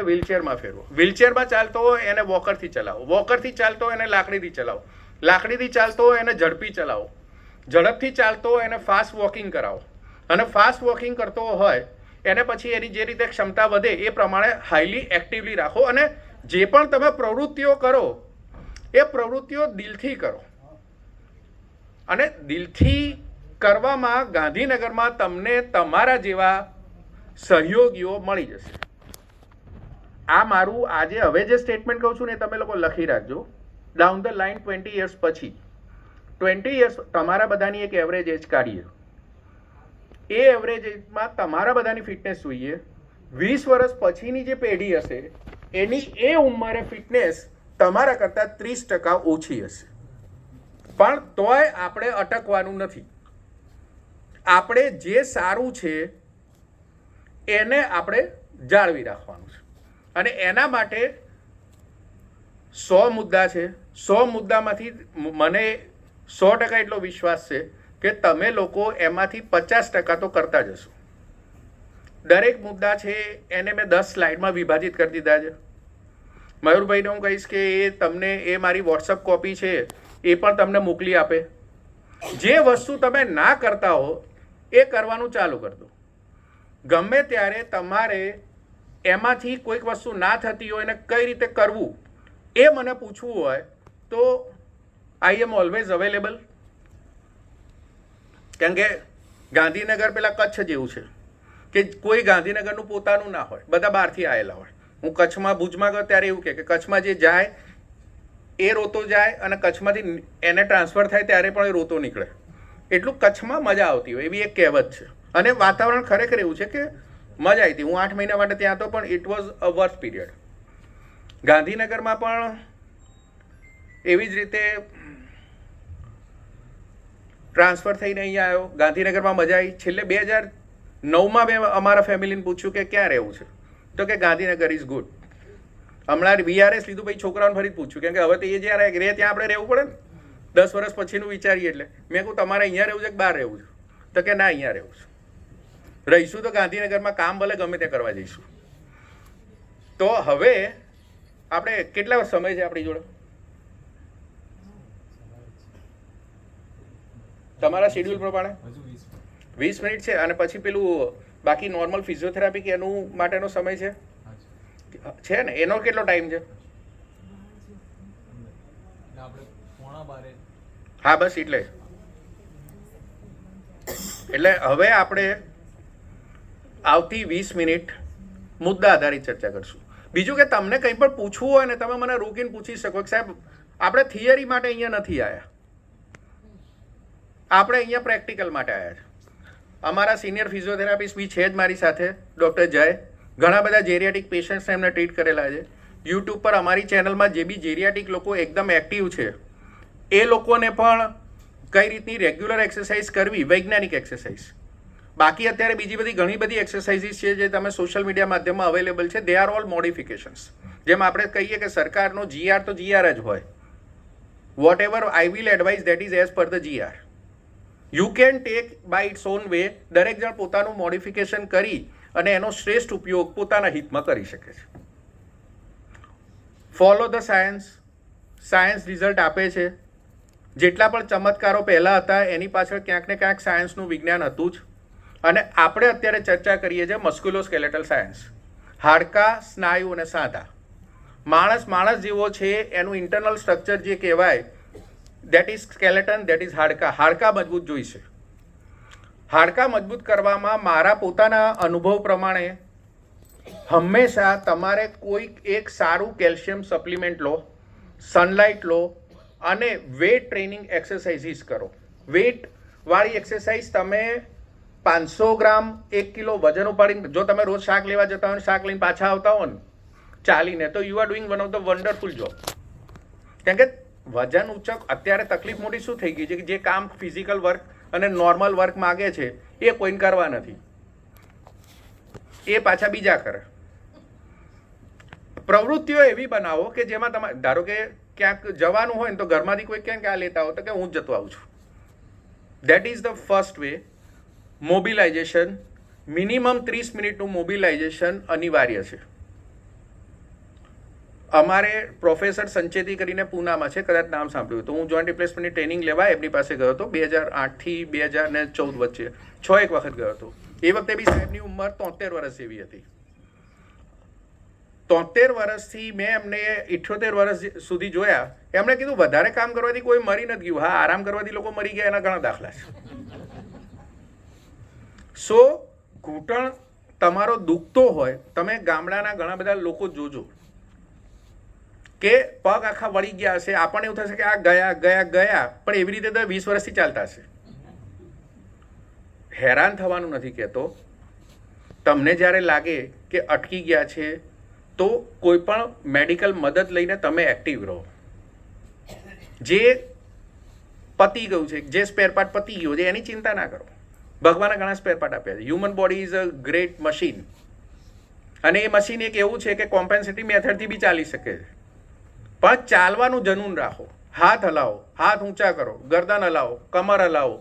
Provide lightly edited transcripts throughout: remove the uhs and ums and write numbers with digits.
વ્હીલચેરમાં ફેરવો, વ્હીલચેરમાં ચાલતો હોય એને વોકરથી ચલાવો, વોકરથી ચાલતો હોય એને લાકડીથી ચલાવો, લાકડીથી ચાલતો હોય એને ઝડપી ચલાવો, ઝડપથી ચાલતો હોય એને ફાસ્ટ વોકિંગ કરાવો, અને ફાસ્ટ વોકિંગ કરતો હોય એને પછી એની જે રીતે ક્ષમતા વધે એ પ્રમાણે હાઈલી એક્ટિવલી રાખો. અને જે પણ તમે પ્રવૃત્તિઓ કરો એ પ્રવૃત્તિઓ દિલથી કરો, અને દિલથી કરવામાં ગાંધીનગરમાં તમને તમારા જેવા સહયોગીઓ મળી જશે. આ મારું આજે હવે જે સ્ટેટમેન્ટ કહું છું ને તમે લોકો લખી રાખજો. ડાઉન ધ લાઇન 20 યર્સ પછી, 20 યર્સ તમારા બધાની એક એવરેજ એજ કાઢીએ, એ એવરેજ એજમાં તમારા બધાની ફિટનેસ જોઈએ. 20 વર્ષ પછીની જે પેઢી હશે એની એ ઉંમરે ફિટનેસ તમારા કરતાં 30% ઓછી હશે. પણ તોય આપણે અટકવાનું નથી. આપણે જે સારું છે એને આપણે જાળવી રાખવાનું છે. અને એના માટે 100 મુદ્દા છે. 100 મુદ્દામાંથી મને 100% એટલો વિશ્વાસ છે કે તમે લોકો એમાંથી 50% તો કરતા જશો. દરેક મુદ્દા છે એને મેં 10 સ્લાઇડમાં વિભાજિત કરી દીધા છે. મયુરભાઈને હું કહીશ કે એ તમને એ મારી વોટ્સઅપ કોપી છે એ પણ તમને મોકલી આપે. જે વસ્તુ તમે ના કરતા હો એ કરવાનું ચાલુ કરી દો. ગમે ત્યારે તમારે એમાંથી કોઈક વસ્તુ ના થતી હોય અને કઈ રીતે કરવું એ મને પૂછવું હોય તો આઈ એમ ઓલવેઝ અવેલેબલ. કેમ કે ગાંધીનગર પેલા કચ્છ જેવું છે કે કોઈ ગાંધીનગરનું પોતાનું ના હોય, બધા બહારથી આવેલા હોય. હું કચ્છમાં ભુજમાં ગયો ત્યારે એવું કે કચ્છમાં જે જાય એ રોતો જાય અને કચ્છમાંથી એને ટ્રાન્સફર થાય ત્યારે પણ એ રોતો નીકળે. એટલું કચ્છમાં મજા આવતી હોય એવી એક કહેવત છે. અને વાતાવરણ ખરેખર એવું છે કે મજા આવી હતી. હું 8 મહિના માટે ત્યાં હતો પણ it was a worth period. ગાંધીનગરમાં પણ એવી જ રીતે ટ્રાન્સફર થઈને અહીંયા આવ્યો. ગાંધીનગરમાં મજા આવી. છેલ્લે 2009માં મેં અમારા ફેમિલીને પૂછ્યું કે ક્યાં રહેવું છે, તો કે ગાંધીનગર ઇઝ ગુડ. હમણાં VRS લીધું પછી છોકરાઓને ફરી પૂછ્યું, કેમ કે હવે તો એ જ્યાં રહે ત્યાં આપણે રહેવું પડે ને. 10 વર્ષ પછીનું વિચારીએ એટલે મેં કહું તમારે અહીંયા રહેવું છે કે બહાર રહેવું છે, તો કે ના અહીંયા રહેવું છે. રહીશું તો ગાંધીનગરમાં, કામ ભલે ગમે તે કરવા જઈશું. તો હવે આપણે કેટલા સમય છે આપણી જોડે? તમારા શેડ્યુલ પ્રમાણે 20 મિનિટ છે. અને પછી પેલું બાકી નોર્મલ ફિઝિયોથેરાપી કે એનું માટેનો સમય છે ને? એનો કેટલો ટાઈમ છે? હા બસ એટલે હવે આપણે આવતી 20 મિનિટ મુદ્દા આધારિત ચર્ચા કરશું. બીજું કે તમને કંઈ પણ પૂછવું હોય ને તમે મને રોકીને પૂછી શકો કે સાહેબ આપણે થિયરી માટે અહીંયા નથી આવ્યા, આપણે અહીંયા પ્રેક્ટિકલ માટે આવ્યા છે. અમારા સિનિયર ફિઝિયોથેરાપિસ્ટ બી છે જ મારી સાથે, ડૉક્ટર જય. ઘણા બધા જેરિયાટિક પેશન્ટ્સને એમને ટ્રીટ કરેલા છે. યુટ્યુબ પર અમારી ચેનલમાં જે બી જેરિયાટિક લોકો એકદમ એક્ટિવ છે એ લોકોને પણ કઈ રીતની રેગ્યુલર એક્સરસાઇઝ કરવી, વૈજ્ઞાનિક એક્સરસાઇઝ. બાકી અત્યારે બીજી બધી ઘણી બધી એક્સરસાઇઝીસ છે જે તમે સોશિયલ મીડિયા માધ્યમમાં અવેલેબલ છે. They are all modifications. જેમ આપણે કહીએ કે સરકારનો GR તો GR જ હોય. Whatever I will advise that is as per the GR. You can take by its own way. દરેક જણ પોતાનું મોડિફિકેશન કરી અને એનો શ્રેષ્ઠ ઉપયોગ પોતાના હિતમાં કરી શકે છે. Follow the science. Science result આપે છે. જેટલા પણ ચમત્કારો પહેલાં હતા એની પાછળ ક્યાંક ને ક્યાંક સાયન્સનું વિજ્ઞાન હતું જ. અને આપણે અત્યારે ચર્ચા કરીએ છીએ મસ્ક્યુલોસ્કેલેટલ સાયન્સ. હાડકાં, સ્નાયુ અને સાંધા. માણસ જેવો છે એનું ઇન્ટરનલ સ્ટ્રક્ચર જે કહેવાય that is skeleton, that is હાડકાં. હાડકાં મજબૂત જોઈશે. હાડકાં મજબૂત કરવામાં મારા પોતાના અનુભવ પ્રમાણે હંમેશા તમારે કોઈક એક સારું કેલ્શિયમ સપ્લિમેન્ટ લો, સનલાઇટ લો અને વેટ ટ્રેનિંગ એક્સરસાઇઝીસ કરો. વેટવાળી એક્સરસાઇઝ તમે 500 ગ્રામ 1 કિલો વજન ઉપાડીને, જો તમે રોજ શાક લેવા જતા હોય, શાક લઈને પાછા આવતા હો ને ચાલીને, તો you are doing one of the wonderful job. કેમ કે વજન ઉચક અત્યારે તકલીફ મોટી શું થઈ ગઈ છે કે જે કામ ફિઝિકલ વર્ક અને નોર્મલ વર્ક માગે છે એ કોઈને કરવા નથી, એ પાછા બીજા કરે. પ્રવૃત્તિઓ એવી બનાવો કે જેમાં તમારે, ધારો કે ક્યાંક જવાનું હોય ને તો ઘરમાંથી કોઈ ક્યાંક આ લેતા હોય તો કે હું જ જતો આવું છું. That is the first way. Mobilisation, minimum 30 મિનિટનું મોબિલાઇઝેશન અનિવાર્ય છે. અમારે પ્રોફેસર સંચેતી કરીને પૂનામાં છે, કદાચ નામ સાંભળ્યું. તો હું જોઈન્ટ રિપ્લેસમેન્ટની ટ્રેનિંગ લેવા એમની પાસે ગયો હતો 2008થી 2014 વચ્ચે 6 વખત ગયો હતો. એ વખતે બી સાહેબની ઉંમર 73 વર્ષ જેવી હતી. 73 વર્ષથી મેં એમને 78 વર્ષ સુધી જોયા. એમણે કીધું વધારે કામ કરવાથી કોઈ મરી નથી ગયું. હા, આરામ કરવાથી લોકો મરી ગયા એના ઘણા દાખલા છે. સો ઘૂંટણ તમારો દુખતો હોય, તમે ગામડાના ઘણા બધા લોકો જોજો કે પગ આખા વળી ગયા હશે. આપણને એવું થશે કે આ ગયા ગયા ગયા, પણ એવી રીતે 20 વર્ષથી ચાલતા હશે. હેરાન થવાનું નથી કહેતો. તમને જ્યારે લાગે કે અટકી ગયા છે તો કોઈ પણ મેડિકલ મદદ લઈને તમે એક્ટિવ રહો. જે પતી ગયું છે, જે સ્પેર પાર્ટ પતી ગયો છે, એની ચિંતા ના કરો. ભગવાને ઘણા સ્પેર પાર્ટ આપ્યા છે. Human body is a great machine, અને એ મશીન એક એવું છે કે કોમ્પેન્સેટિવ મેથડથી બી ચાલી શકે છે. પણ ચાલવાનું જનૂન રાખો. હાથ હલાવો, હાથ ઊંચા કરો, ગરદન હલાવો, કમર હલાવો.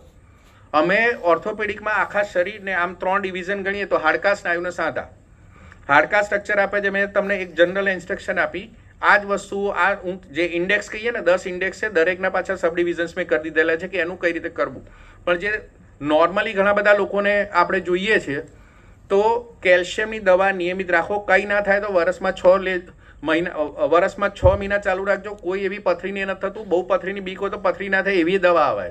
અમે ઓર્થોપેડિકમાં આખા શરીરને આમ 3 ડિવિઝન ગણીએ તો હાડકા, સ્નાયુને સાંધા. હાડકા સ્ટ્રક્ચર આપે છે. મેં તમને એક જનરલ ઇન્સ્ટ્રક્શન આપી. આ જ વસ્તુ, આ જે ઇન્ડેક્સ કહીએ ને, 10 ઇન્ડેક્સ છે, દરેકના પાછળ સબ ડિવિઝન્સ મેં કરી દીધેલા છે કે એનું કઈ રીતે કરવું. પણ જે નોર્મલી ઘણા બધા લોકોને આપણે જોઈએ છે, તો કેલ્શિયમની દવા નિયમિત રાખો. કંઈ ના થાય તો વર્ષમાં 6 મહિના ચાલુ રાખજો. કોઈ એવી પથરીની નથી થતું. બહુ પથરીની બીક હોય તો પથરી ના થાય એવી દવા આવે,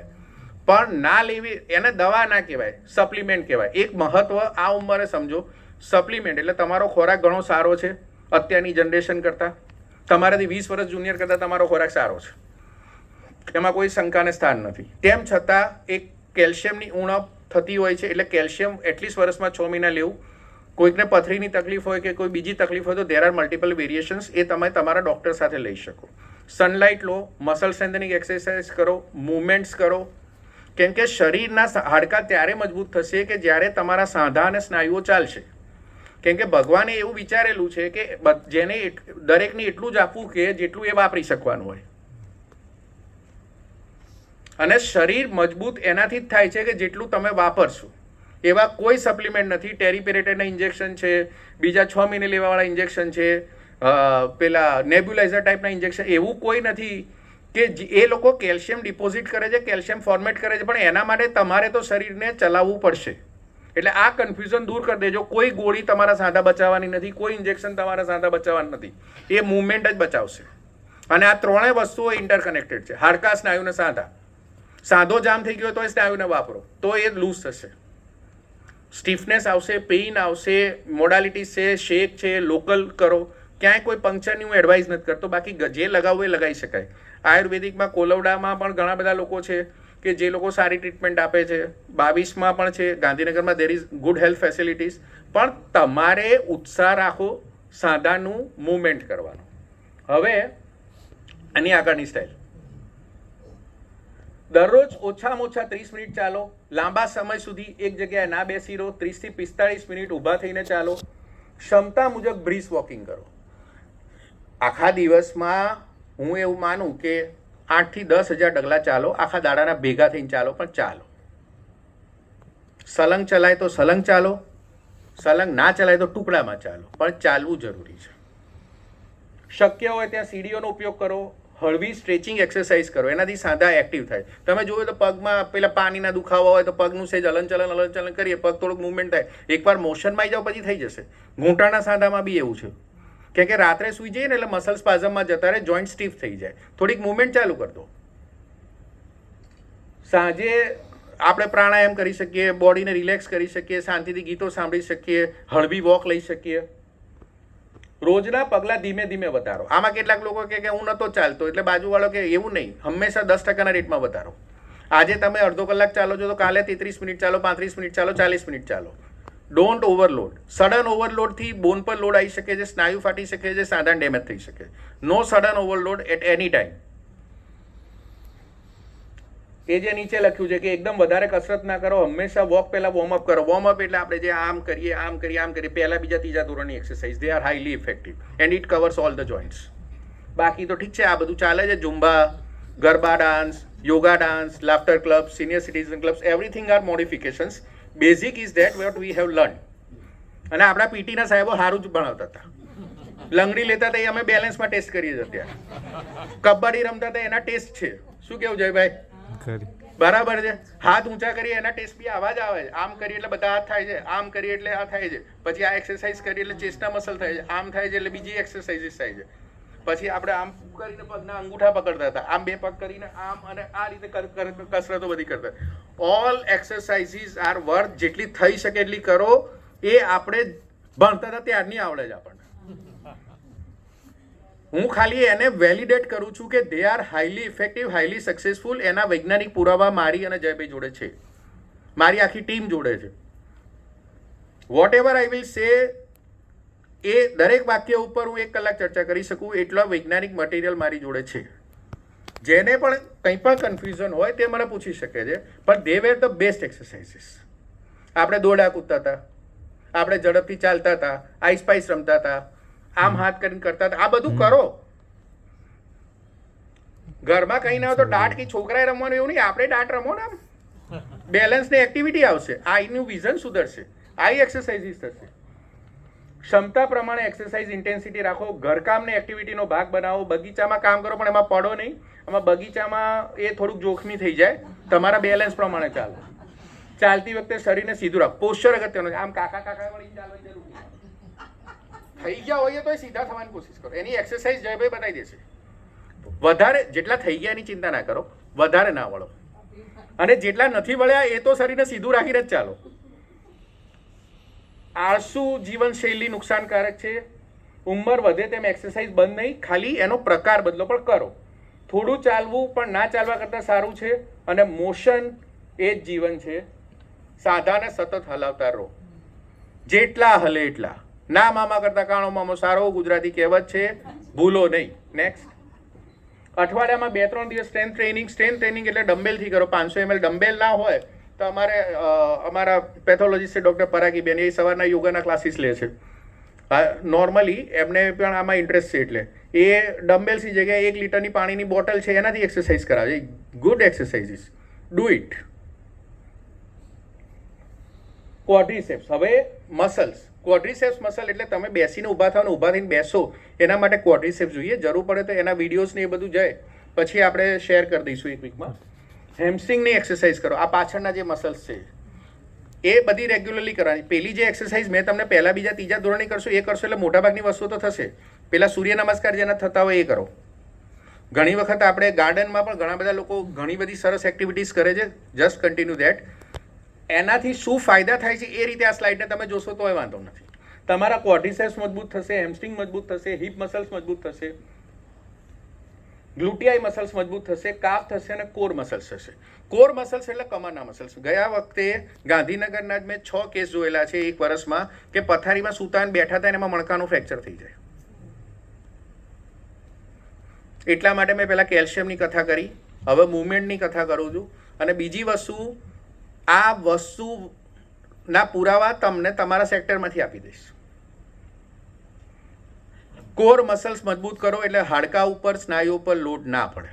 પણ ના લેવી. એને દવા ના કહેવાય, સપ્લિમેન્ટ કહેવાય. એક મહત્વ આ ઉંમરે સમજો, સપ્લિમેન્ટ એટલે તમારો ખોરાક ઘણો સારો છે અત્યારની જનરેશન કરતાં. તમારાથી 20 વર્ષ જુનિયર કરતાં તમારો ખોરાક સારો છે, એમાં કોઈ શંકાને સ્થાન નથી. તેમ છતાં એક કેલ્શિયમની ઉણપ થતી હોય છે. એટલે કેલ્શિયમ એટલીસ્ટ વર્ષમાં 6 મહિના લેવું. કોઈકને પથરીની તકલીફ હોય કે કોઈ બીજી તકલીફ હોય તો દેર આર મલ્ટિપલ વેરિએશન્સ. એ તમે તમારા ડૉક્ટર સાથે લઈ શકો. સનલાઇટ લો, મસલ સ્ટ્રેન્થનિંગ એક્સરસાઇઝ કરો, મૂવમેન્ટ્સ કરો. કેમ કે શરીરના હાડકાં ત્યારે મજબૂત થશે કે જ્યારે તમારા સાંધા અને સ્નાયુઓ ચાલશે. કેમ કે ભગવાને એવું વિચારેલું છે કે જેને દરેકને એટલું જ આપવું કે જેટલું એ વાપરી શકવાનું હોય. અને શરીર મજબૂત એનાથી જ થાય છે કે જેટલું તમે વાપરશો. એવા કોઈ સપ્લિમેન્ટ નથી. ટેરીપેરેટેડના ઇન્જેક્શન છે, બીજા 6 મહિને લેવાવાળા ઇન્જેક્શન છે, પેલા નેબ્યુલાઇઝર ટાઈપના ઇન્જેક્શન, એવું કોઈ નથી કે એ લોકો કેલ્શિયમ ડિપોઝિટ કરે છે, કેલ્શિયમ ફોર્મેટ કરે છે, પણ એના માટે તમારે તો શરીરને ચલાવવું પડશે. એટલે આ કન્ફ્યુઝન દૂર કરી દેજો. કોઈ ગોળી તમારા સાંધા બચાવવાની નથી, કોઈ ઇન્જેક્શન તમારા સાંધા બચાવવાની નથી. એ મૂવમેન્ટ જ બચાવશે. અને આ ત્રણેય વસ્તુઓ ઇન્ટરકનેક્ટેડ છે. હાડકા, સ્નાયુ ને સાંધા. સાંધો જામ થઈ ગયો તો એ સ્નાયુને વાપરો, તો એ લૂઝ થશે. સ્ટીફનેસ આવશે, પેઇન આવશે, મોડાલિટીસ છે, શેક છે, લોકલ કરો. ક્યાંય કોઈ પંક્ચરની હું એડવાઇસ નથી કરતો. બાકી જે લગાવવું એ લગાવી શકાય. આયુર્વેદિકમાં કોલવડામાં પણ ઘણા બધા લોકો છે કે જે લોકો સારી ટ્રીટમેન્ટ આપે છે. 22માં પણ છે. ગાંધીનગરમાં there is good health facilities. પણ તમારે ઉત્સાહ રાખો સાંધાનું મૂવમેન્ટ કરવાનું. હવે આની આગળની સ્ટાઇલ, દરરોજ ઓછામાં ઓછા 30 મિનિટ ચાલો. લાંબા સમય સુધી એક જગ્યાએ ના બેસી રહો. 30 થી 45 મિનિટ ઊભા થઈને ચાલો. ક્ષમતા મુજબ બ્રીસ વોકિંગ કરો. આખા દિવસમાં હું એવું માનું કે 8 થી 10,000 ડગલા ચાલો. આખા દાડાના ભેગા થઈને ચાલો, પણ ચાલો. સલંગ ચલાય તો સલંગ ચાલો, સલંગ ના ચલાય તો ટુકડામાં ચાલો, પણ ચાલવું જરૂરી છે. શક્ય હોય ત્યાં સીડીઓનો ઉપયોગ કરો. હળવી સ્ટ્રેચિંગ એક્સરસાઇઝ કરો. એનાથી સાંધા એક્ટિવ થાય. તમે જોયું તો પગમાં પેલા પાણીના દુખાવા હોય તો પગનું સેજ હલનચલન કરીએ, પગ થોડુંક મૂવમેન્ટ થાય. એકવાર મોશનમાં આવી જાઓ પછી થઈ જશે. ઘૂંટણના સાંધામાં બી એવું છે. કેમ કે રાત્રે સૂઈ જઈએ ને એટલે મસલ સ્પાઝમમાં જતા રહે, જોઈન્ટ સ્ટીફ થઈ જાય. થોડીક મૂવમેન્ટ ચાલુ કરી દો. સાંજે આપણે પ્રાણાયામ કરી શકીએ, બોડીને રિલેક્સ કરી શકીએ, શાંતિથી ગીતો સાંભળી શકીએ, હળવી વોક લઈ શકીએ. રોજના પગલાં ધીમે ધીમે વધારો. આમાં કેટલાક લોકો કે હું નહોતો ચાલતો એટલે બાજુવાળો કે એવું નહીં, હંમેશા 10%ના રેટમાં વધારો. આજે તમે અડધો કલાક ચાલો છો તો કાલે 33 મિનિટ ચાલો, 35 મિનિટ ચાલો, 40 મિનિટ ચાલો. Don't overload. સડન ઓવરલોડથી બોન પર લોડ આવી શકે છે, સ્નાયુ ફાટી શકે છે, સાંધા ડેમેજ થઈ શકે. No sudden overload at any time. એ જે નીચે લખ્યું છે કે એકદમ વધારે કસરત ના કરો. હંમેશા વોક પહેલા વોર્મઅપ કરો. વોર્મઅપ એટલે આપણે જે આમ કરીએ આમ કરીએ આમ કરીએ, પહેલા બીજા ત્રીજા ધોરણની exercise. They are highly effective and it covers all the joints. બાકી તો ઠીક છે, આ બધું ચાલે છે. Zumba, garba dance, yoga dance, laughter club, senior citizen clubs, everything are modifications. Basic is that what we have learn. અને આપણા પીટીના સાહેબો સારું જ ભણાવતા હતા. લંગડી લેતા હતા એ અમે બેલેન્સમાં ટેસ્ટ કરીએ છીએ અત્યારે. કબડ્ડી રમતા હતા એના ટેસ્ટ છે. શું કેવું જયભાઈ? બરાબર છે. હાથ ઊંચા કરીએ એના ટેસ્ટ બી આવા જ આવે છે. આમ કરીએ એટલે બધા હાથ થાય છે, આમ કરીએ એટલે આ થાય છે. પછી આ એક્સરસાઇઝ કરીએ એટલે ચેસ્ટના મસલ થાય છે, આમ થાય છે એટલે બીજી એક્સરસાઇઝીસ થાય છે. પછી આપણે આમ કરીને પગના અંગૂઠા પકડતા હતા, આમ બે પગ કરીને આમ, અને આ રીતે કસરતો બધી કરતા. ઓલ એક્સરસાઇઝીસ આર વર્થ, જેટલી થઈ શકે એટલી કરો. એ આપણે ભણતા હતા ત્યારની આવડે છે આપણને. હું ખાલી એને વેલિડેટ કરું છું કે દે are highly effective, highly successful. એના વૈજ્ઞાનિક પુરાવા મારી અને જયભાઈ જોડે છે, મારી આખી ટીમ જોડે છે. વોટ એવર આઈ વિલ સે, એ દરેક વાક્ય ઉપર હું 1 કલાક ચર્ચા કરી શકું એટલો વૈજ્ઞાનિક મટીરિયલ મારી જોડે છે. જેને પણ કંઈ પણ કન્ફ્યુઝન હોય તે મને પૂછી શકે છે. પણ દે વેર ધ બેસ્ટ એક્સરસાઇઝીસ. આપણે દોડા કૂદતા હતા, આપણે ઝડપથી ચાલતા હતા, આઈસ પાઈસ રમતા હતા, આમ હાથ કરીને કરતા હતા. આ બધું કરો. ઘરમાં કઈ ના હોય તો ડાટ કે છોકરાએ રમવાનું એવું નહીં, આપણે ડાટ રમો ને. આમ બેલેન્સની એક્ટિવિટી આવશે, આઈનું વિઝન સુધરશે, આઈ એક્સરસાઇઝીસ થશે. ક્ષમતા પ્રમાણે એક્સરસાઇઝ ઇન્ટેન્સિટી રાખો. ઘરકામને એક્ટિવિટીનો ભાગ બનાવો. બગીચામાં કામ કરો પણ એમાં પડો નહીં. આમાં બગીચામાં એ થોડુંક જોખમી થઈ જાય. તમારા બેલેન્સ પ્રમાણે ચાલો. ચાલતી વખતે શરીરને સીધું રાખો. પોસ્ચર અગત્યનો છે. આમ કાકા વળી ચાલવાની જરૂર નહીં. થઈ ગયા હોઈએ તો સીધા થવાની કોશિશ કરો. એની એક્સરસાઇઝ જયભાઈ બતાવી દેશે. વધારે જેટલા થઈ ગયા એની ચિંતા ના કરો, વધારે ના વળો. અને જેટલા નથી વળ્યા એ તો શરીરને સીધું રાખીને જ ચાલો. આળસુ જીવનશૈલી નુકસાનકારક છે. ઉંમર વધે તેમ એક્સરસાઇઝ બંધ નહીં, ખાલી એનો પ્રકાર બદલો પણ કરો. થોડું ચાલવું પણ ના ચાલવા કરતાં સારું છે. અને મોશન એ જ જીવન છે. સાધાને સતત હલાવતા રહો, જેટલા હલે એટલા. ના મામા કરતા કાણો મામો સારો, ગુજરાતી કહેવત છે, ભૂલો નહીં. નેક્સ્ટ, અઠવાડિયામાં 2-3 દિવસ સ્ટ્રેન્થ ટ્રેનિંગ. સ્ટ્રેન્થ ટ્રેનિંગ એટલે ડમ્બેલથી કરો. 500 ml ડમ્બેલ ના હોય તો અમારા પેથોલોજીસ્ટ છે ડૉક્ટર પરાગીબેન, એ સવારના યોગાના ક્લાસીસ લે છે. નોર્મલી એમને પણ આમાં ઇન્ટરેસ્ટ છે, એટલે એ ડમ્બેલ્સની જગ્યાએ 1 લીટરની પાણીની બોટલ છે એનાથી એક્સરસાઇઝ કરાવે. Good exercises, do it. Quadriceps. હવે મસલ્સ, ક્વોડ્રીસેપ્સ મસલ એટલે તમે બેસીને ઊભા થાવ ને ઊભા થઈને બેસો, એના માટે ક્વોડ્રીસેપ્સ જોઈએ. જરૂર પડે તો એના વિડીયોઝ ને એ બધું જાય પછી આપણે શેર કરી દઈશું 1 વીકમાં. હેમસ્ટ્રિંગની એક્સરસાઇઝ કરો. આ પાછળના જે મસલ્સ છે એ બધી રેગ્યુલરલી કરવાની. પેલી જે એક્સરસાઇઝ મેં તમને પહેલા, બીજા, ત્રીજા ધોરણની કરશો એ કરશો એટલે મોટાભાગની વસ્તુઓ તો થશે. પેલા સૂર્ય નમસ્કાર જેના થતા હોય એ કરો. ઘણી વખત આપણે ગાર્ડનમાં પણ ઘણા બધા લોકો ઘણી બધી સરસ એક્ટિવિટીઝ કરે છે. Just continue that. એનાથી શું ફાયદા થાય છે એ રીતે આ સ્લાઇડને તમે જોશો તોય વાંધો નથી. તમારા ક્વોડ્રીસેપ્સ મજબૂત થશે, હેમસ્ટ્રિંગ મજબૂત થશે, હિપ મસલ્સ મજબૂત થશે, ગ્લુટિયાઈ મસલ્સ મજબૂત થશે, કાફ થશે અને કોર મસલ્સ થશે. કોર મસલ્સ એટલે કમરના મસલ્સ. ગયા વખતે ગાંધીનગરના જ મેં 6 કેસ જોયેલા છે 1 વર્ષમાં કે પથારીમાં સૂતા અને બેઠા હતા અને એમાં મણકાનું ફ્રેક્ચર થઈ જાય. એટલા માટે મેં પહેલાં કેલ્શિયમની કથા કરી, હવે મૂવમેન્ટની કથા કરું છું. અને બીજી વસ્તુ, આ વસ્તુના પુરાવા તમને તમારા સેક્ટરમાંથી આપી દઈશ. કોર મસલ્સ મજબૂત કરો એટલે હાડકા ઉપર, સ્નાયુ ઉપર લોડ ના પડે.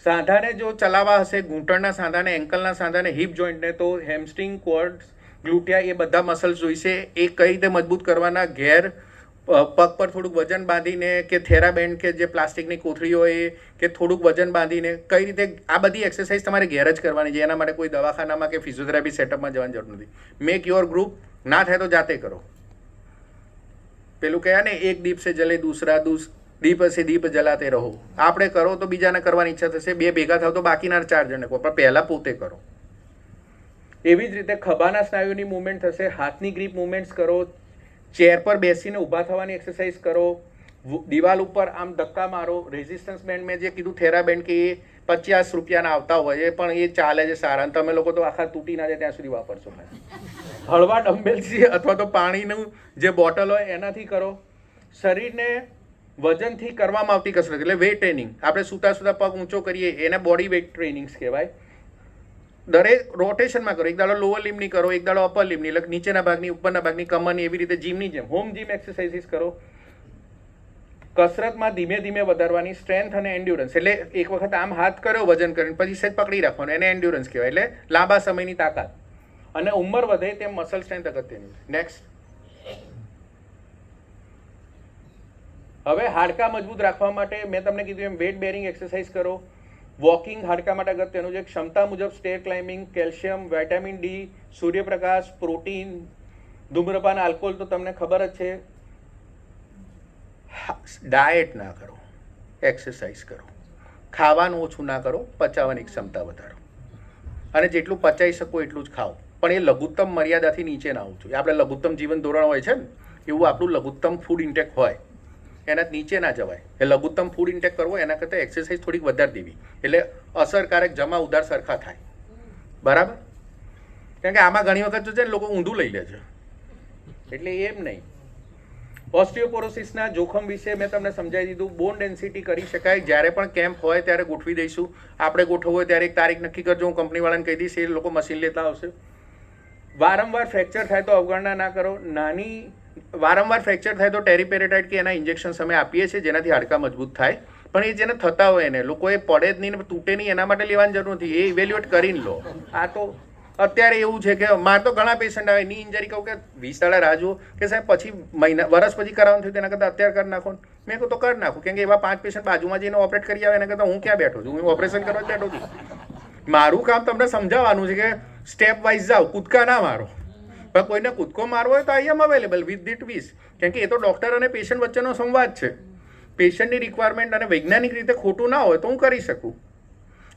સાંધાને જો ચલાવવા હશે, ઘૂંટણના સાંધાને, એન્કલના સાંધાને, હિપ જોઈન્ટને, તો હેમસ્ટ્રિંગ, ક્વોડ્સ, ગ્લુટિયા એ બધા મસલ્સ જોઈશે. એ કઈ રીતે મજબૂત કરવાના? ઘેર પગ પર થોડુંક વજન બાંધીને, કે થેરાબેન્ડ કે જે પ્લાસ્ટિકની કોથળી હોય કે થોડુંક વજન બાંધીને, કઈ રીતે આ બધી એક્સરસાઇઝ તમારે ઘેર જ કરવાની છે. એના માટે કોઈ દવાખાનામાં કે ફિઝિયોથેરાપી સેટઅપમાં જવાની જરૂર નથી. Make your group. ના થાય તો જાતે કરો. પેલું કહ્યા ને, એક દીપ સે જલે દૂસરા દીપ સે દીપ જલાતે રહો. આપણે કરો તો બીજાને કરવાની ઈચ્છા થશે. 2 ભેગા થાવ તો બાકીના 4 જણને કહો, પણ પહેલાં પોતે કરો. એવી જ રીતે ખભાના સ્નાયુની મૂવમેન્ટ થશે. હાથની ગ્રીપ મૂવમેન્ટ્સ કરો. ચેર પર બેસીને ઊભા થવાની એક્સરસાઇઝ કરો. દિવાલ ઉપર આમ ધક્કા મારો. રેઝિસ્ટન્સ બેન્ડ મેં જે કીધું થેરાબેન્ડ કે એ 50 રૂપિયાના આવતા હોય છે, પણ એ ચાલે છે સારા. અને તમે લોકો તો આખા તૂટી ના જાય ત્યાં સુધી વાપરશો. હળવા ડમ્બેલ્સથી અથવા તો પાણીનું જે બોટલ હોય એનાથી કરો. શરીરને વજનથી કરવામાં આવતી કસરત એટલે વેઇટ ટ્રેનિંગ. આપણે સૂતા સૂતા પગ ઊંચો કરીએ એને બોડી વેઇટ ટ્રેનિંગ્સ કહેવાય. દરેક રોટેશનમાં કરો. એક દાડો લોઅર લિમ્બની કરો, એક દાડો અપર લિમ્બની, એટલે નીચેના ભાગની, ઉપરના ભાગની, કમરની, એવી રીતે જીમની જેમ હોમ જીમ એક્સરસાઇઝીસ કરો. કસરતમાં ધીમે ધીમે વધારવાની. સ્ટ્રેન્થ અને એન્ડ્યોરન્સ એટલે એક વખત આમ હાથ કર્યો વજન કરીને પછી સેજ પકડી રાખવાનો, એને એન્ડ્યોરન્સ કહેવાય. એટલે લાંબા સમયની તાકાત. અને ઉંમર વધે તેમ મસલ સ્ટ્રેન્થ અગત્યની. નેક્સ્ટ, હવે હાડકાં મજબૂત રાખવા માટે મેં તમને કીધું એમ વેટ બેરિંગ એક્સરસાઇઝ કરો. વોકિંગ હાડકા માટે અગત્યનું છે. ક્ષમતા મુજબ stare climbing, calcium, vitamin D, સૂર્યપ્રકાશ, પ્રોટીન, ધૂમ્રપાન, આલ્કોહોલ તો તમને ખબર જ છે. ડાયટ ના કરો, એક્સરસાઇઝ કરો. ખાવાનું ઓછું ના કરો, પચાવવાની ક્ષમતા વધારો. અને જેટલું પચાવી શકો એટલું જ ખાઓ, પણ એ લઘુત્તમ મર્યાદાથી નીચે ના આવવું જોઈએ. આપણે લઘુત્તમ જીવન ધોરણ હોય છે ને, એવું આપણું લઘુત્તમ ફૂડ ઇન્ટેક હોય, એના નીચે ના જવાય. એ લઘુત્તમ ફૂડ ઇન્ટેક કરવો, એના કરતાં એક્સરસાઇઝ થોડીક વધારે દેવી, એટલે અસરકારક જમા ઉધાર સરખા થાય. બરાબર? કારણ કે આમાં ઘણી વખત છે ને લોકો ઊંધું લઈ લે છે, એટલે એમ નહીં. ઓસ્ટિયોપોરોસિસના જોખમ વિશે મેં તમને સમજાવી દીધું. બોન ડેન્સિટી કરી શકાય. જ્યારે પણ કેમ્પ હોય ત્યારે ગોઠવી દઈશું. આપણે ગોઠવવું હોય ત્યારે એક તારીખ નક્કી કરજો, હું કંપનીવાળાને કહી દઈશ, એ લોકો મશીન લેતા આવશે. વારંવાર ફ્રેક્ચર થાય તો અવગણના ના કરો. વારંવાર ફ્રેક્ચર થાય તો ટેરીપેરેટાઇટ કે એના ઇન્જેક્શન્સ અમે આપીએ છીએ, જેનાથી હાડકાં મજબૂત થાય. પણ એ જેને થતા હોય એને લોકોએ પડે જ નહીં ને તૂટે નહીં એના માટે લેવાની જરૂર નથી. એ ઇવેલ્યુએટ કરીને લો. આ તો અત્યારે એવું છે કે મારે તો ઘણા પેશન્ટ આવે, ની ઇન્જરી કહું કે 20 દાડા રાહ જુઓ કે સાહેબ પછી વર્ષ પછી કરાવવાનું થયું, તેના કરતાં અત્યારે કરી નાખો. મેં કહું તો કરી નાખું, કેમ કે એવા 5 પેશન્ટ બાજુમાં જઈને ઓપરેટ કરી આવે, એના કરતાં હું ક્યાં બેઠો છું? હું ઓપરેશન કરવા જ બેઠો છું. મારું કામ તમને સમજાવવાનું છે કે સ્ટેપ વાઇઝ જાઓ, કૂદકા ના મારો. પણ કોઈને કૂદકો મારવો હોય તો આઈ એમ અવેલેબલ વિથ ધી ટ્વીસ. કેમ કે એ તો ડૉક્ટર અને પેશન્ટ વચ્ચેનો સંવાદ છે. પેશન્ટની રિક્વાયરમેન્ટ અને વૈજ્ઞાનિક રીતે ખોટું ના હોય તો હું કરી શકું.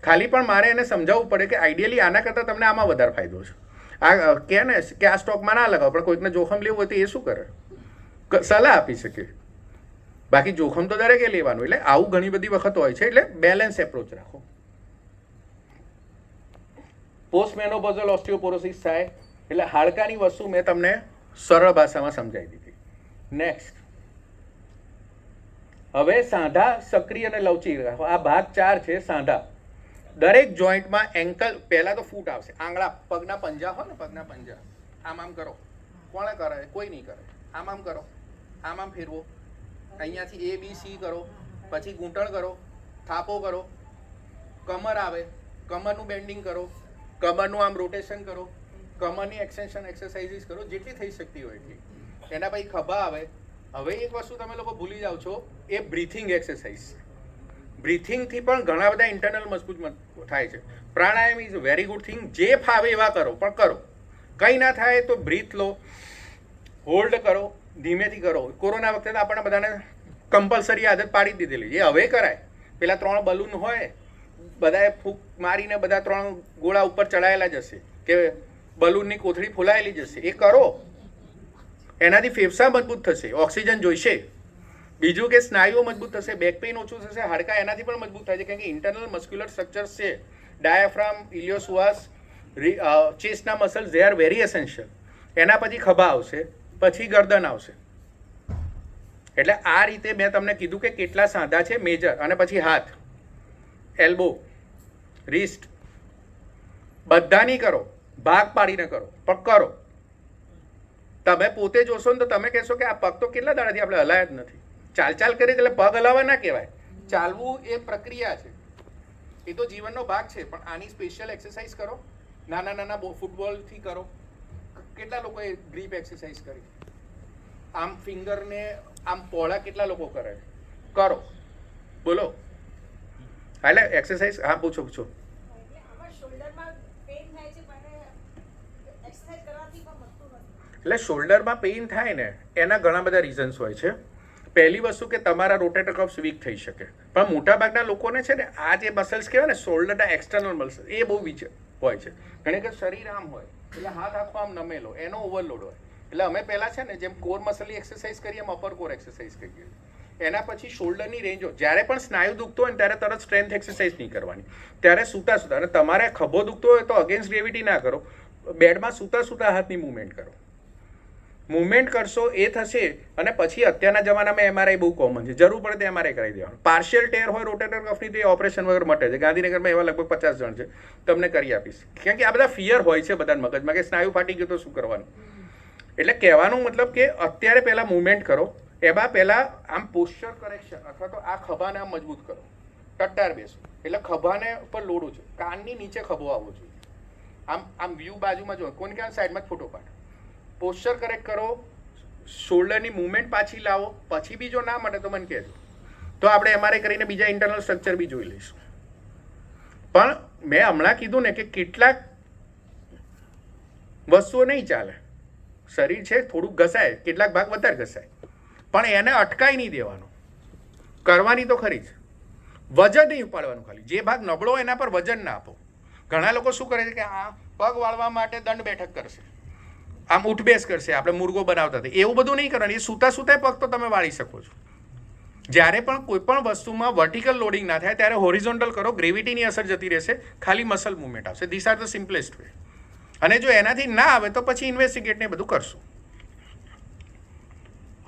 ખાલી પણ મારે એને સમજાવવું પડે કે આઈડિયલી આના કરતાં તમને આમાં વધારે ફાયદો છે. આ કહે ને કે આ સ્ટોકમાં ના લગાવો, પણ કોઈકને જોખમ લેવું હોય તો એ શું કરે? સલાહ આપી શકે. બાકી જોખમ તો દરેકે લેવાનું. એટલે આવું ઘણી બધી વખત હોય છે. એટલે બેલેન્સ એપ્રોચ રાખો. પોસ્ટ મેનોપોઝલ ઓસ્ટિયોપોરોસિસ થાય એટલે હાડકાની વસ્તુ મેં તમને સરળ ભાષામાં સમજાવી દીધી. નેક્સ્ટ, હવે સાંધા સક્રિય અને લવચીક રાખો. આ ભાગ 4 છે. સાંધા દરેક જોઈન્ટમાં એન્કલ, પહેલા તો ફૂટ આવશે, આંગળા, પગના પંજા હોય ને, પગના પંજા આમ કરો. કોણે કરે? કોઈ નહીં કરે. આમ કરો, આમ ફેરવો, અહીંયાથી ABC કરો, પછી ઘૂંટણ કરો, થાપો કરો, કમર આવે, કમરનું બેન્ડિંગ કરો, કમરનું આમ રોટેશન કરો, કમરની એક્સટેન્શન એક્સરસાઇઝીસ કરો, જેટલી થઈ શકતી હોય એટલી. એના પછી ખભા આવે. હવે એક વસ્તુ તમે લોકો ભૂલી જાઓ છો, એ બ્રીથિંગ એક્સરસાઇઝ. બ્રીથિંગથી પણ ઘણા બધા ઇન્ટરનલ મજબૂત થાય છે. પ્રાણાયામ ઇઝ વેરી ગુડ થિંગ. જે ફાવે એવા કરો, પણ કરો. કંઈ ના થાય તો બ્રીથ લો, હોલ્ડ કરો, ધીમેથી કરો. કોરોના વખતે તો આપણને બધાને કમ્પલસરી આદત પાડી દીધેલી, એ હવે કરાય. પેલા 3 બલૂન હોય, બધાએ ફૂંક મારીને બધા 3 ગોળા ઉપર ચડાયેલા જ હશે કે બલૂનની કોથળી ફૂલાયેલી જશે. એ કરો, એનાથી ફેફસા મજબૂત થશે, ઓક્સિજન જોઈશે. બીજું કે સ્નાયુઓ મજબૂત થશે, બેક પેઇન ઓછું થશે, હાડકા એનાથી પણ મજબૂત થાય છે. કેમ કે ઇન્ટરનલ મસ્ક્યુલર સ્ટ્રક્ચર્સ છે, ડાયાફ્રામ, ઇલિયોસુઆસ, ચેસ્ટના muscles, they are very essential. એના પછી ખભા આવશે, પછી ગરદન આવશે. એટલે આ રીતે મેં તમને કીધું કે કેટલા સાંધા છે મેજર, અને પછી હાથ, એલ્બો, રિસ્ટ, બધાની કરો, ભાગ પાડીને કરો, પણ કરો. તમે પોતે જોશો ને તો તમે કહેશો કે આ પગ તો કેટલા દાડાથી આપણે હલાયા જ નથી. ચાલ કરી એટલે પગ હલાવવા ના કહેવાય. ચાલવું એ પ્રક્રિયા છે, એ તો જીવનનો ભાગ છે. પણ આની સ્પેશિયલ એક્સરસાઇઝ કરો. નાના ફૂટબોલથી કરો. કેટલા લોકોએ ગ્રીપ એક્સરસાઇઝ કરી? આમ ફિંગરને આમ પહોળા કેટલા લોકો કરે? કરો, બોલો. એટલે એક્સરસાઇઝ. હા, પૂછો. એટલે શોલ્ડરમાં પેઇન થાય ને એના ઘણા બધા રીઝન્સ હોય છે. પહેલી વસ્તુ કે તમારા રોટેટર કફ્સ વીક થઈ શકે. પણ મોટાભાગના લોકોને છે ને આ જે મસલ્સ કહેવાય ને શોલ્ડરના એક્સટર્નલ મસલ્સ, એ બહુ વીક હોય છે. ઘણી વખત શરીર આમ હોય એટલે હાથ આખો આમ નમેલો, એનો ઓવરલોડ હોય. એટલે અમે પહેલાં છે ને જેમ કોર મસલની એક્સરસાઇઝ કરીએ એમ અપર કોર એક્સરસાઇઝ કરીએ. એના પછી શોલ્ડરની રેન્જો, જ્યારે પણ સ્નાયુ દુખતો હોય ને ત્યારે તરત સ્ટ્રેન્થ એક્સરસાઇઝ નહીં કરવાની. ત્યારે સૂતા અને તમારે ખભો દુખતો હોય તો અગેન્સ્ટ ગ્રેવિટી ના કરો, બેડમાં સૂતા હાથની મૂવમેન્ટ કરો. મૂવમેન્ટ કરશો એ થશે. અને પછી અત્યારના જમાનામાં MRI બહુ કોમન છે, જરૂર પડે તો MRI કરાવી દેવાનું. પાર્શિયલ ટેર હોય રોટેટર કફની તો એ ઓપરેશન વગર મટે છે. ગાંધીનગરમાં એવા લગભગ 50 જણ છે, તમને કરી આપીશ. કેમ કે આ બધા ફિયર હોય છે બધા મગજમાં કે સ્નાયુ ફાટી ગયો તો શું કરવાનું. એટલે કહેવાનું મતલબ કે અત્યારે પહેલાં મૂવમેન્ટ કરો. એમાં પહેલાં આમ પોસ્ચર કરેક્શન અથવા તો આ ખભાને આમ મજબૂત કરો, ટટ્ટાર બેસો. એટલે ખભાને ઉપર લોડ ઓછો, કાનની નીચે ખભો આવવો જોઈએ. આમ વ્યૂ બાજુમાં જો, કોઈને ક્યાં સાઈડમાં જ ફોટો પાડ. પોસ્ચર કરેક્ટ કરો, શોલ્ડરની મૂવમેન્ટ પાછી લાવો, પછી બી જો ના મળે તો મને કહેજો, તો આપણે એમઆરઆઈ કરીને બીજા ઇન્ટરનલ સ્ટ્રક્ચર બી જોઈ લઈશું. પણ મેં હમણાં કીધું ને કે કેટલાક વસ્તુઓ નહીં ચાલે. શરીર છે થોડુંક ઘસાય, કેટલાક ભાગ વધારે ઘસાય, પણ એને અટકાઈ નહીં દેવાનો, કરવાની તો ખરી જ. વજન નહીં ઉપાડવાનું, ખાલી જે ભાગ નબળો એના પર વજન ના આપો. ઘણા લોકો શું કરે છે કે આ પગ વાળવા માટે દંડ બેઠક કરશે, આમ ઉઠબેસ કરશે, આપણે મુર્ગો બનાવતા હતા, એવું બધું નહીં કરવાનું. એ સૂતા સૂતા પગ તો તમે વાળી શકો છો. જ્યારે પણ કોઈ પણ વસ્તુમાં વર્ટિકલ લોડિંગ ના થાય ત્યારે હોરિઝોન્ટલ કરો, ગ્રેવિટીની અસર જતી રહેશે, ખાલી મસલ મુવમેન્ટ આવશે. This are the simplest way. અને જો એનાથી ના આવે તો પછી ઇન્વેસ્ટિગેટ ને બધું કરશું.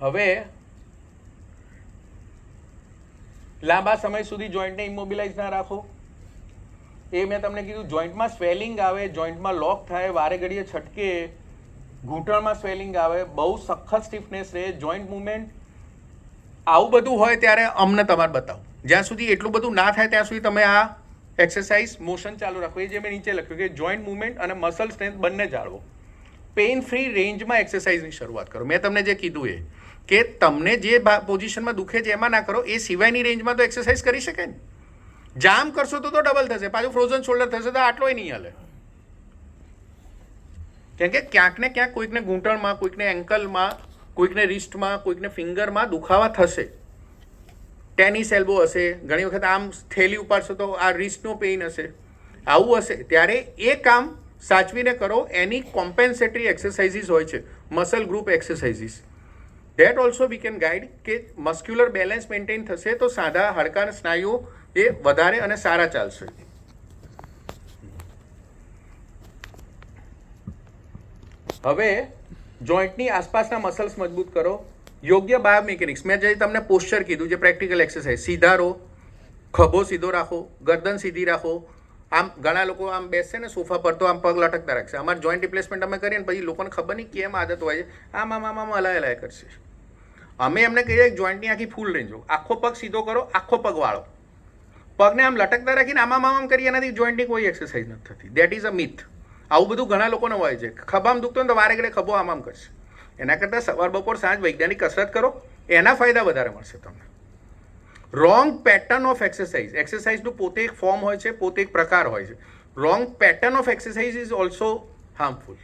હવે લાંબા સમય સુધી જોઈન્ટને ઇમોબિલાઇઝ ના રાખો. એ મેં તમને કીધું, જોઈન્ટમાં સ્વેલિંગ આવે, જોઈન્ટમાં લોક થાય, વારે ઘડીએ છટકે, ઘૂંટણમાં સ્વેલિંગ આવે, બહુ સખત સ્ટીફનેસ રહે, જોઈન્ટ મુવમેન્ટ, આવું બધું હોય ત્યારે અમને તમારે બતાવો. જ્યાં સુધી એટલું બધું ના થાય ત્યાં સુધી તમે આ એક્સરસાઇઝ મોશન ચાલુ રાખો. એ જે મેં નીચે લખ્યું કે જોઈન્ટ મુવમેન્ટ અને મસલ સ્ટ્રેન્થ બંને જાળવો. પેઇન ફ્રી રેન્જમાં એક્સરસાઇઝની શરૂઆત કરો. મેં તમને જે કીધું એ કે તમને જે પોઝિશનમાં દુખે છે એમાં ના કરો, એ સિવાયની રેન્જમાં તો એક્સરસાઇઝ કરી શકે ને. જામ કરશો તો ડબલ થશે, પાછું ફ્રોઝન શોલ્ડર થશે તો આટલોય નહીં હાલે. કેમ કે ક્યાંક ને ક્યાંક કોઈકને ઘૂંટણમાં, કોઈકને એન્કલમાં, કોઈકને રિસ્ટમાં, કોઈકને ફિંગરમાં દુખાવા થશે. ટેનિસ એલ્બો હશે, ઘણી વખત આમ થેલી ઉપાડશો તો આ રિસ્ટનો પેઇન હશે, આવું હશે. ત્યારે એ કામ સાચવીને કરો. એની કોમ્પેન્સેટરી એક્સરસાઇઝીસ હોય છે, muscle group exercises. That also we can guide કે મસ્ક્યુલર બેલેન્સ મેન્ટેન થશે તો સાદા હાડકાના સ્નાયુઓ એ વધારે અને સારા ચાલશે. હવે જોઈન્ટની આસપાસના મસલ્સ મજબૂત કરો. યોગ્ય બાયોમિકેનિક્સ, મેં જે તમને પોસ્ચર કીધું, જે પ્રેક્ટિકલ એક્સરસાઇઝ, સીધા રહો, ખભો સીધો રાખો, ગરદન સીધી રાખો. આમ ઘણા લોકો આમ બેસશે ને સોફા પર તો આમ પગ લટકતા રાખશે. અમારે જોઈન્ટ રિપ્લેસમેન્ટ અમે કરીએ ને પછી લોકોને ખબર નહીં કેમ આદત હોય છે, આમ આમ આમ આમ હલાય કરશે. અમે એમને કહીએ જોઈન્ટની આખી ફૂલ રેન્જ હો, આખો પગ સીધો કરો, આખો પગ વાળો, પગને આમ લટકતા રાખીને આમ આમ આમ કરીએ, એનાથી જોઈન્ટની કોઈ એક્સરસાઇઝ નથી થતી. That is a myth. આવું બધું ઘણા લોકોને હોય છે. ખભામાં દુખતો ને તો વારે ઘડે ખભો આમ આમ કરશે. એના કરતાં સવાર બપોર સાંજ વૈજ્ઞાનિક કસરત કરો, એના ફાયદા વધારે મળશે તમને. રોંગ પેટર્ન ઓફ એક્સરસાઇઝ, એક્સરસાઇઝનું પોતે એક ફોર્મ હોય છે, પોતે એક પ્રકાર હોય છે. Wrong pattern of exercise is also harmful.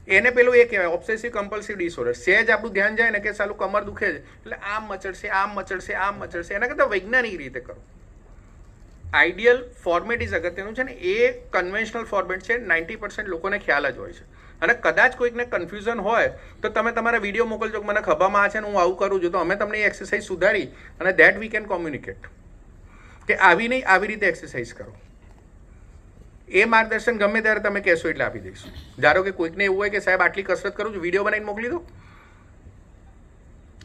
એને પેલું એ કહેવાય ઓબ્સેસિવ કમ્પલ્સિવ ડિસઓર્ડર. સહેજ આપણું ધ્યાન જાય ને કે સાલું કમર દુખે છે એટલે આમ મચડશે, આમ મચડશે, આમ મચડશે. એના કરતાં વૈજ્ઞાનિક રીતે કરો. આઈડિયલ ફોર્મેટ ઇઝ અગત્યનું છે ને, એ કન્વેન્શનલ ફોર્મેટ છે. 90% લોકોને ખ્યાલ જ હોય છે. અને કદાચ કોઈકને કન્ફ્યુઝન હોય તો તમે તમારા વિડીયો મોકલજો કે મને ખભામાં આ છે ને હું આવું કરું છું, તો અમે તમને એ એક્સરસાઇઝ સુધારી અને દેટ વી કેન કોમ્યુનિકેટ કે આવી નહીં, આવી રીતે એક્સરસાઇઝ કરો. એ માર્ગદર્શન ગમે ત્યારે તમે કહેશો એટલે આપી દઈશું. ધારો કે કોઈકને એવું હોય કે સાહેબ આટલી કસરત કરું છું, વિડીયો બનાવીને મોકલી દો.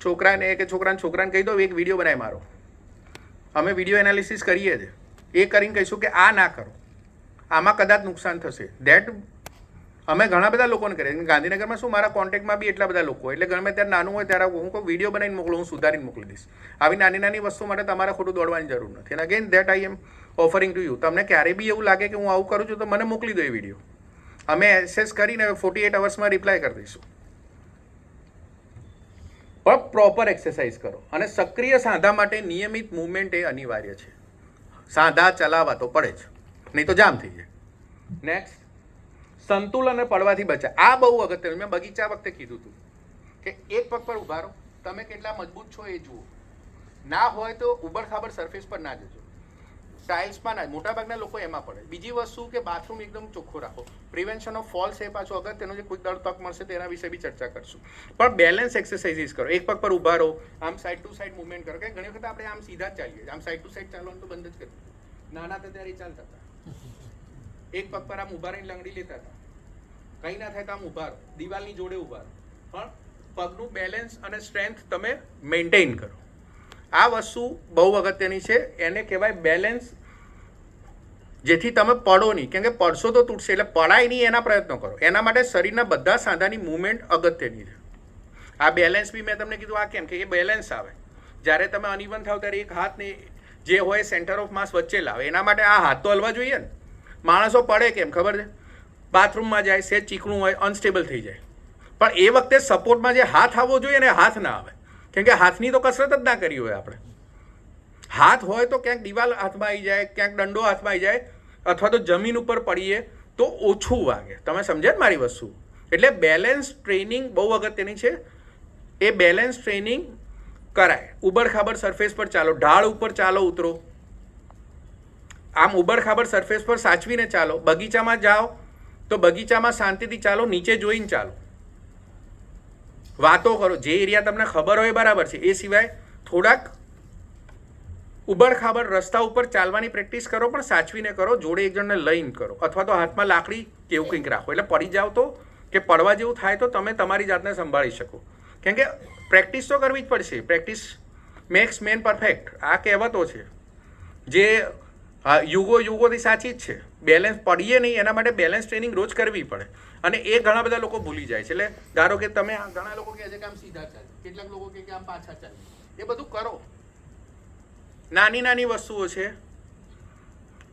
છોકરાને કે છોકરાને કહી દો એક વિડીયો બનાવી મારો, અમે વિડીયો એનાલિસિસ કરીએ છીએ. એ કરીને કહીશું કે આ ના કરો, આમાં કદાચ નુકસાન થશે. દેટ અમે ઘણા બધા લોકોને કરીએ. ગાંધીનગરમાં શું મારા કોન્ટેક્ટમાં બી એટલા બધા લોકો, એટલે ગમે ત્યારે નાનું હોય ત્યારે હું કોઈ વિડીયો બનાવીને મોકલું, હું સુધારીને મોકલી દઈશ. આવી નાની નાની વસ્તુ માટે તમારે ખોટું દોડવાની જરૂર નથી. અને again that I am offering to you. તમને ક્યારેય બી એવું લાગે કે હું આવું કરું છું તો મને મોકલી દો એ વિડીયો, અમે એસેસ કરીને 48 અવર્સમાં રિપ્લાય કરી દઈશું. પણ પ્રોપર એક્સરસાઇઝ કરો. અને સક્રિય સાંધા માટે નિયમિત મુવમેન્ટ એ અનિવાર્ય છે. સાંધા ચલાવવા તો પડે જ, નહીં તો જામ થઈ જાય. નેક્સ્ટ, સંતુલન અને પડવાથી બચાવ. આ બહુ અગત્યનું. મેં બગીચા વખતે કીધું હતું કે એક પગ પર ઊભા રહો, તમે કેટલા મજબૂત છો એ જુઓ. ના હોય તો ઉબડખાબડ સરફેસ પર ના જજો, ટાઇલ્સમાં ના. મોટાભાગના લોકો એમાં પડે. બીજી વસ્તુ કે બાથરૂમ એકદમ ચોખ્ખો રાખો. પ્રિવેન્શન ઓફ ફોલ્સ એ પાછું અગત્યનું છે. કોઈક દાડો તક મળશે તો એના વિશે બી ચર્ચા કરશું. પણ બેલેન્સ એક્સરસાઇઝીસ કરો. એક પગ પર ઊભા રહો, આમ સાઈડ ટુ સાઈડ મુવમેન્ટ કરો. કે ઘણી વખત આપણે આમ સીધા જ ચાલીએ, આમ સાઈડ ટુ સાઈડ ચાલવાનું તો બંધ જ કર્યું. નાના હતા ત્યારે ચાલતા હતા, એક પગ પર આમ ઊભા રહીને લંગડી લેતા હતા. કંઈ ના થાય તો આમ ઊભા રહો, દિવાલની જોડે ઊભા રહો, પણ પગનું બેલેન્સ અને સ્ટ્રેન્થ તમે મેન્ટેન કરો. આ વસ્તુ બહુ અગત્યની છે. એને કહેવાય બેલેન્સ, જેથી તમે પડો નહીં. કેમ કે પડશો તો તૂટશે, એટલે પડાય નહીં એના પ્રયત્નો કરો. એના માટે શરીરના બધા સાંધાની મૂવમેન્ટ અગત્યની છે. આ બેલેન્સ બી મેં તમને કીધું આ કેમ કે એ બેલેન્સ આવે જ્યારે તમે અનઇવન થાવ ત્યારે એક હાથને જે હોય સેન્ટર ઓફ માસ વચ્ચે લાવે. એના માટે આ હાથ તો હલવા જોઈએ ને. માણસો પડે કેમ ખબર છે? બાથરૂમમાં જાય, સેજ ચીકણું હોય, અનસ્ટેબલ થઈ જાય. પણ એ વખતે સપોર્ટમાં જે હાથ આવવો જોઈએ ને હાથ ના આવે, કેમ કે હાથની તો કસરત જ ના કરી હોય આપણે. હાથ હોય તો ક્યાંક દિવાલ હાથમાં આવી જાય, ક્યાંક દંડો હાથમાં આવી જાય, અથવા તો જમીન ઉપર પડીએ તો ઓછું વાગે. તમે સમજ્યા ને મારી વસ્તુ? એટલે બેલેન્સ ટ્રેનિંગ બહુ અગત્યની છે. એ બેલેન્સ ટ્રેનિંગ કરાય. ઉબડખાબડ સરફેસ પર ચાલો, ઢાળ ઉપર ચાલો, ઉતરો, આમ ઉબડખાબડ સરફેસ પર સાચવીને ચાલો. બગીચામાં જાઓ તો બગીચામાં શાંતિથી ચાલો, નીચે જોઈને ચાલો, વાતો કરો. જે એરિયા તમને ખબર હોય બરાબર છે, એ સિવાય થોડાક ઉબડખાબડ રસ્તા ઉપર ચાલવાની પ્રેક્ટિસ કરો, પણ સાચવીને કરો. જોડે એક જણને લઈને કરો, અથવા તો હાથમાં લાકડી કેવું કંઈક રાખો, એટલે પડી જાઓ તો કે પડવા જેવું થાય તો તમે તમારી જાતને સંભાળી શકો. કેમ કે પ્રેક્ટિસ તો કરવી જ પડશે. પ્રેક્ટિસ મેક્સ મેન પરફેક્ટ, આ કહેવતો છે જે યુગોથી સાચી જ છે. બેલેન્સ પડીએ નહીં એના માટે બેલેન્સ ટ્રેનિંગ રોજ કરવી પડે, અને એ ઘણા બધા લોકો ભૂલી જાય છે. એટલે ધારો કે તમે, ઘણા લોકો કહે છે કે આમ સીધા ચાલે, કેટલાક લોકો કહે કે આમ પાછા ચાલે. એ બધું કરો, નાની નાની વસ્તુઓ છે,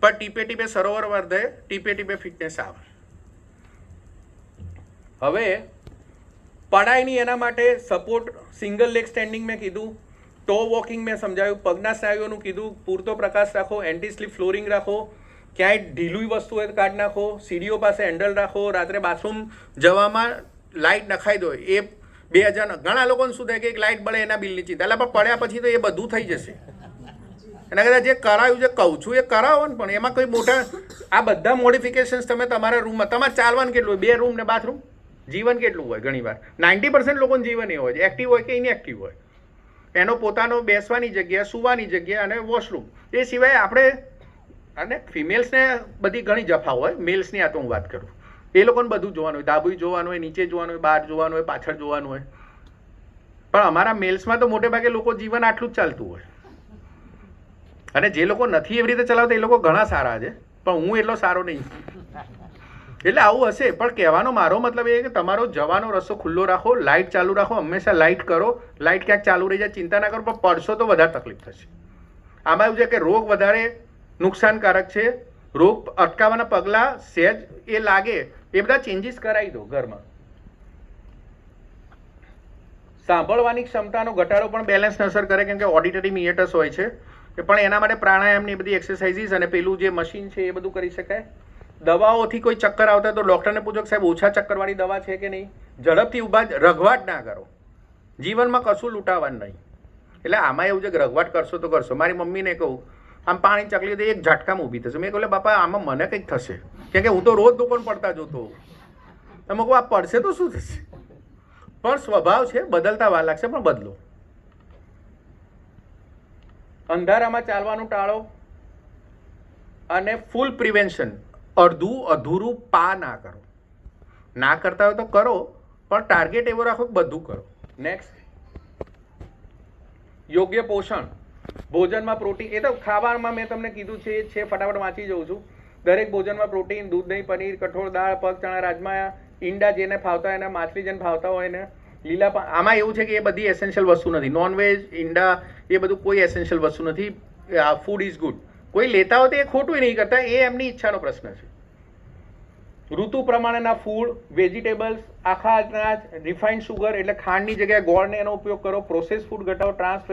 પણ ટીપે ટીપે સરોવર વર્ધે, ટીપે ટીપે ફિટનેસ આવે. હવે પડાય નહીં એના માટે સપોર્ટ, સિંગલ લેગ સ્ટેન્ડિંગ મેં કીધું, ટો વોકિંગ મેં સમજાવ્યું, પગના સ્નાયુઓનું કીધું, પૂરતો પ્રકાશ રાખો, એન્ટી સ્લીપ ફ્લોરિંગ રાખો, ક્યાંય ઢીલું વસ્તુ હોય તો કાઢ નાખો, સીડીઓ પાસે હેન્ડલ રાખો, રાત્રે બાથરૂમ જવામાં લાઇટ નખાઈ દો. એ 2000 ઘણા લોકોને શું થાય કે એક લાઇટ બળે એના બિલની ચિંતા, એટલે પણ પડ્યા પછી તો એ બધું થઈ જશે. એના કરતાં જે કરાયું, જે કહું છું એ કરાવો ને, પણ એમાં કોઈ મોટા આ બધા મોડિફિકેશન્સ તમે તમારા રૂમમાં, તમારે ચાલવાનું કેટલું હોય, 2 રૂમ ને બાથરૂમ, જીવન કેટલું હોય? ઘણીવાર 90% લોકોનું જીવન એ હોય છે, એક્ટિવ હોય કે ઇનએક્ટિવ હોય. એનો પોતાનો બેસવાની જગ્યા, સુવાની જગ્યા અને વોશરૂમ. એ સિવાય આપણે, અને ફિમેલ્સને બધી ઘણી જફા હોય, મેલ્સની આ તો હું વાત કરું. એ લોકોને બધું જોવાનું હોય, ધાબુ જોવાનું હોય, નીચે જોવાનું હોય, બહાર જોવાનું હોય, પાછળ જોવાનું હોય. પણ અમારા મેલ્સમાં તો મોટે ભાગે લોકો જીવન આટલું જ ચાલતું હોય. અને જે લોકો નથી એવી રીતે ચલાવતા એ લોકો ઘણા સારા છે, પણ હું એટલો સારો નહીં. એટલે આવું હશે, પણ કહેવાનો મારો મતલબ એ કે તમારો જવાનો રસ્તો ખુલ્લો રાખો, લાઇટ ચાલુ રાખો, હંમેશા લાઇટ કરો. લાઇટ ક્યાંક ચાલુ રહી જાય ચિંતા ના કરો, પણ પડશો તો વધારે તકલીફ થશે. આમાં એવું છે કે રોગ વધારે નુકસાનકારક છે. રોગ અટકાવવાના પગલાં સહેજ એ લાગે એ બધા ચેન્જીસ કરાવી દો ઘરમાં. સાંભળવાની ક્ષમતાનો ઘટાડો પણ બેલેન્સને અસર કરે, કેમ કે ઓડિટરી મિએટસ હોય છે, પણ એના માટે પ્રાણાયામની બધી એક્સરસાઇઝીસ અને પેલું જે મશીન છે એ બધું કરી શકાય. દવાઓથી કોઈ ચક્કર આવતા તો ડૉક્ટરને પૂછો કે સાહેબ ઓછા ચક્કરવાળી દવા છે કે નહીં. ઝડપથી ઊભા, રઘવાટ ના કરો. જીવનમાં કશું લૂંટાવાનું નહીં. એટલે આમાં એવું છે કે રઘવાટ કરશો તો કરશો. મારી મમ્મીને કહું આમ પાણી ચકલી તો એક ઝાટકામાં ઊભી થશે. મેં કહું બાપા આમાં મને કંઈક થશે, કેમ કે હું તો રોજ દુકાન પડતા જોતો હોઉં. તમે કહું આ પડશે તો શું થશે? પણ સ્વભાવ છે, બદલતા વાર લાગશે, પણ બદલો. અંધારામાં ચાલવાનું ટાળો, અને ફૂલ પ્રિવેન્શન, અધૂરું પા ના કરો. ના કરતા હોય તો કરો, પણ ટાર્ગેટ એવો રાખો કે બધું કરો. નેક્સ્ટ, યોગ્ય પોષણ. ભોજનમાં પ્રોટીન, એ તો ખાવામાં મેં તમને કીધું છે, ફટાફટ વાંચી જાઉં છું. દરેક ભોજનમાં પ્રોટીન, દૂધ, દહીં, પનીર, કઠોળ, દાળ, પગ, ચણા, રાજમા, ઈંડા જેને ફાવતા હોય એને, માછલી જેને ફાવતા હોય એને, લીલા આમાં એવું છે કે એ બધી એસેન્શિયલ વસ્તુ નથી. નોનવેજ, ઈંડા, એ બધું કોઈ એસેન્શિયલ વસ્તુ નથી. Food is good. કોઈ લેતા હોય તો એ ખોટું નહીં કરતા, એ એમની ઈચ્છાનો પ્રશ્ન છે. ઋતુ પ્રમાણેના ફૂડ, વેજીટેબલ્સ, આખા અનાજ, રિફાઇન્ડ સુગર એટલે ખાંડની જગ્યાએ ગોળને એનો ઉપયોગ કરો. પ્રોસેસ ફૂડ ઘટાડો, ટ્રાન્સ